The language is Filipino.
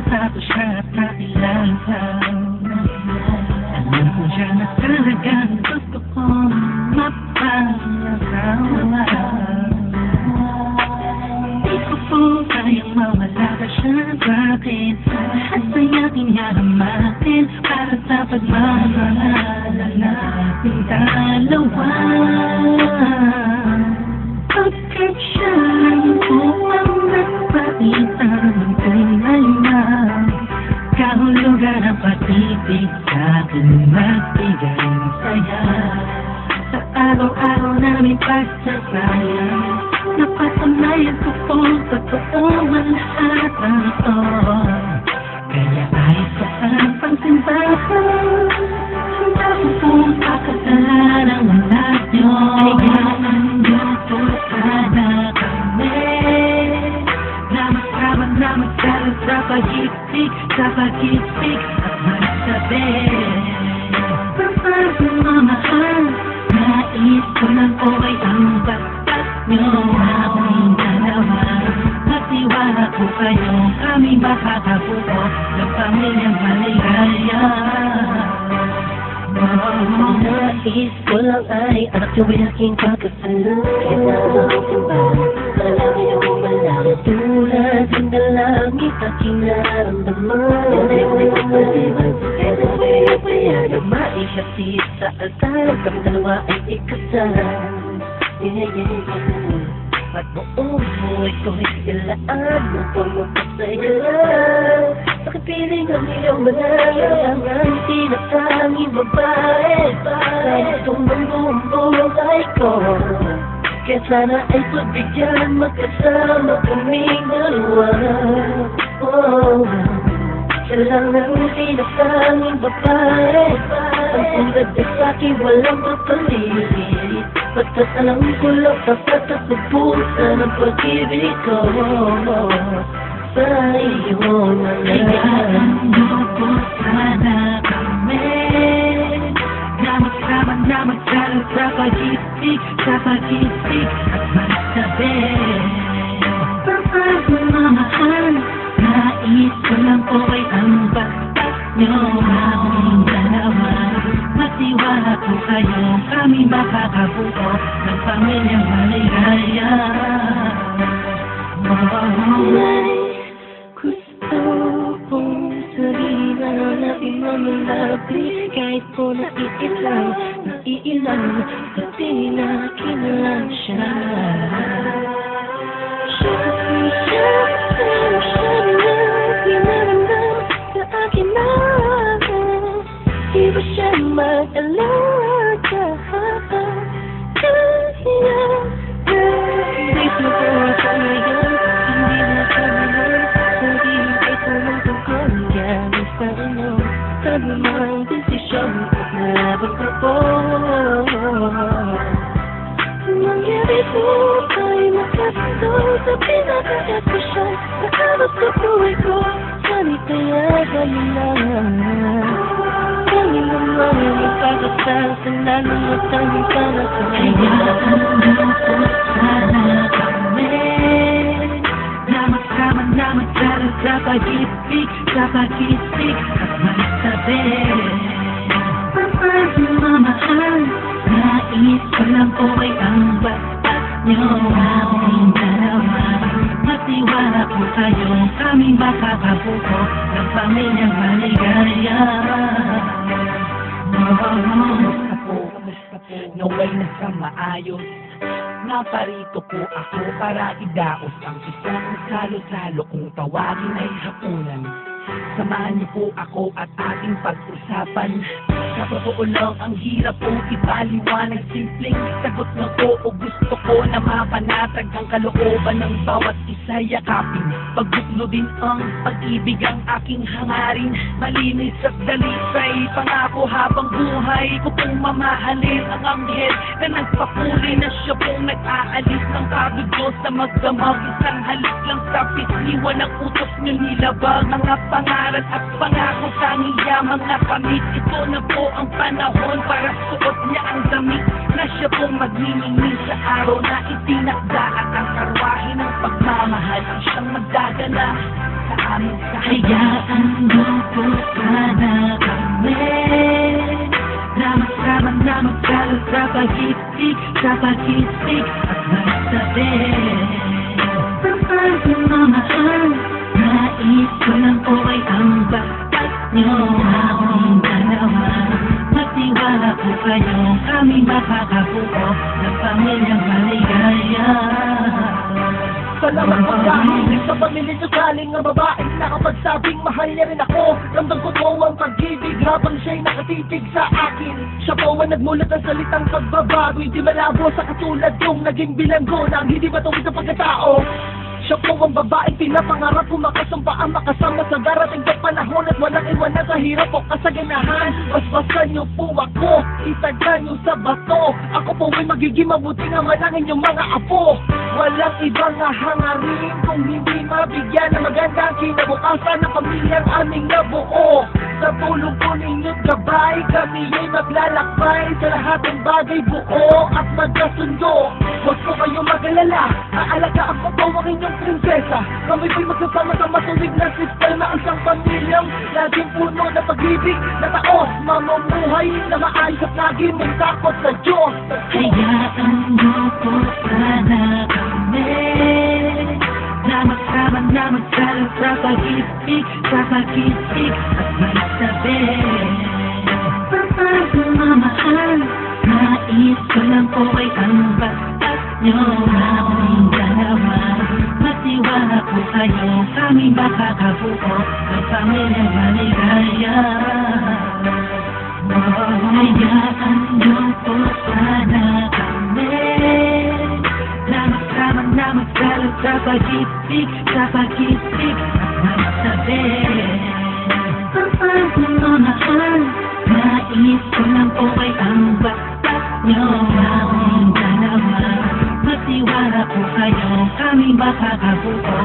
Tato siya at nakilala. Alam ko siya na talagang gusto kong mapag-asawa. Di ko po kayang mawala ka siya sa'kin. Lahat ay aking haramatin para sa pagmamahal nating dalawa. Pagkat siya lang po ang nagpapitan ng tunay na kahulugan ng pag-ibig sa'kin magbigay ng saya. Sa araw-araw namin pagsasayang napatunayan ko po totoo ang lahat ng ito. Kaya ay sa harapang simbahan handa ko pong pagkasalanan ang lahat nyo. Kailangan nyo po sana kami na magsalit sa pag-ibig at magsabi Papasang mamahal, nais ko lang po ay ang batas nyo aming dalawa. Magtiwala po kayo, kami makakabuo ng pamilyang maligaya. Nais ko lang ay anak nyo ay aking pagkasalan. Kailangan simbahan, alam nyo malaki tulad ng dalangin aking nararamdaman. Hindi ko maliban, kaya may payagang maihatid sa altar. Kami dalawa ay ikasal. At buong buhay ko ilaan mo po magpasayalan. Pakipiling ang iyong banal ang tinatanging babae. Kahit kung ang buong buhay ko, kaya sana ay pagbigyan magkasama kaming dalawa. Siya lang ang tinatanging babae. Ang tulad na sa'kin walang kapalit. Pagkat alam ko lang dapat at magpusan ang pag-ibig ko sa iyo na kailangan nyo po sana kami na magsalit sa pag-ibig at magsabi Papasang mamahal, nais ko lang po ay ang batas nyo aming dalawa. Magtiwala po kayo, kami makakabuo ng pamilyang maligaya. Gusto kong sabihin na pinamalabi kahit po naiilang pati na kinalang siya. Siya na pinaramdam sa akin na di ba siya mag-alaga? Hindi ko po ako ngayon, hindi na kami lang. Sabihin ito ng tungkol gamit sa inyo. Sabi mo ang desisyon at nalaban ka po. Nangyari po tayo magkasundo sa pinaka-episyon. Nakabot sa buhay ko, sana'y kaya galing lang. Kami naman ang ipagkasal sa nanungatangin ka na sa kailangan nyo po sana kami na magsalit sa pag-ibig at magsabi Papasang mamahal, nais ko lang po ay ang batas nyo aming dalawa. Magtiwala po kayo, kami makakabuo ng pamilyang maligaya. Naway na sa maayos, naparito po ako para idaos ang isang salo-salo kung tawagin ay hapunan. Samahan niyo po ako at ating pag-usapan. Sa totoo lang ang hirap po ipaliwanag. Simpleng sagot na ko o gusto ko na mapanatag ang kalooban ng bawat isa yakapin. Pagbuklo din ang pag-ibig ang aking hangarin. Malinis at dalisay, pangako habang buhay ko pong mamahalin ang anghel na nagpapuri na siya pong nag-aalis ng pagod Diyos sa magdamag. Isang halik lang sa pisliwan ng utos nyo nilabag. Mga pangalan at pangako tanging yamang nakamit. Ito na po ang panahon para suot niya ang damit na siya pong magniningning sa araw na itinakda at ang karwahe ng pagmamahal ang siyang magdadala sa amin sa Hayaan mo po sana kami na magsamang na magkalo sa pag-ibig at magsabi. Paano mamahal, nais ko lang po ay ang batas nyo aming dalawa. Magtiwala po kayo, kami makakabuo ng pamilyang maligaya. Salamat po dahil sa pamilya niyo galing ng babaeng nakapagsabing mahal niya rin ako. Ramdam ko po ang pag-ibig habang siya'y nakatitig sa akin. Siya po ang nagmulat ng salitang pagbabago, hindi malabo sa katulad yung naging bilanggo ng hindi matuwid sa pagkatao. Siya po ang babaeng pinapangarap ko makasamba ang makasama sa darating na panahon at walang iwanan sa hirap o kasaganahan. Basbasan niyo po ako, itagan niyo sa bato. Ako po ay magiging mabuti naman ang inyong mga apo. Walang ibang hangarin kung hindi mabigyan ng magandang kinabukasan ng pamilyang aming nabuo. Sa tulong po ninyo't gabay, kami ay maglalakbay sa lahat ng bagay buo at magkasundo. Huwag po kayong mag-alala, aalagaan ko po ang inyong prinsesa. Kami po'y magsasama sa matuwid na sistema, isang pamilyang laging puno na pag-ibig na taos, mamumuhay na maayos at lagi may takot sa Diyos. Hayaan mo po sana kami na magsama na magsalo sa pag-ibig at magsabi. Paano mamahal, nais ko lang po ay ang batas nyo aming dalawa. Magtiwala po kayo, kami makakabuo ng pamilyang maligaya. Hayaan nyo po sana kami na magsama na magsalo sa pag-ibig at magsabi. Paano mamahal, nais ko lang po ay ang batas nyo aming dalawa. Magtiwala po kayo, kami makakabuo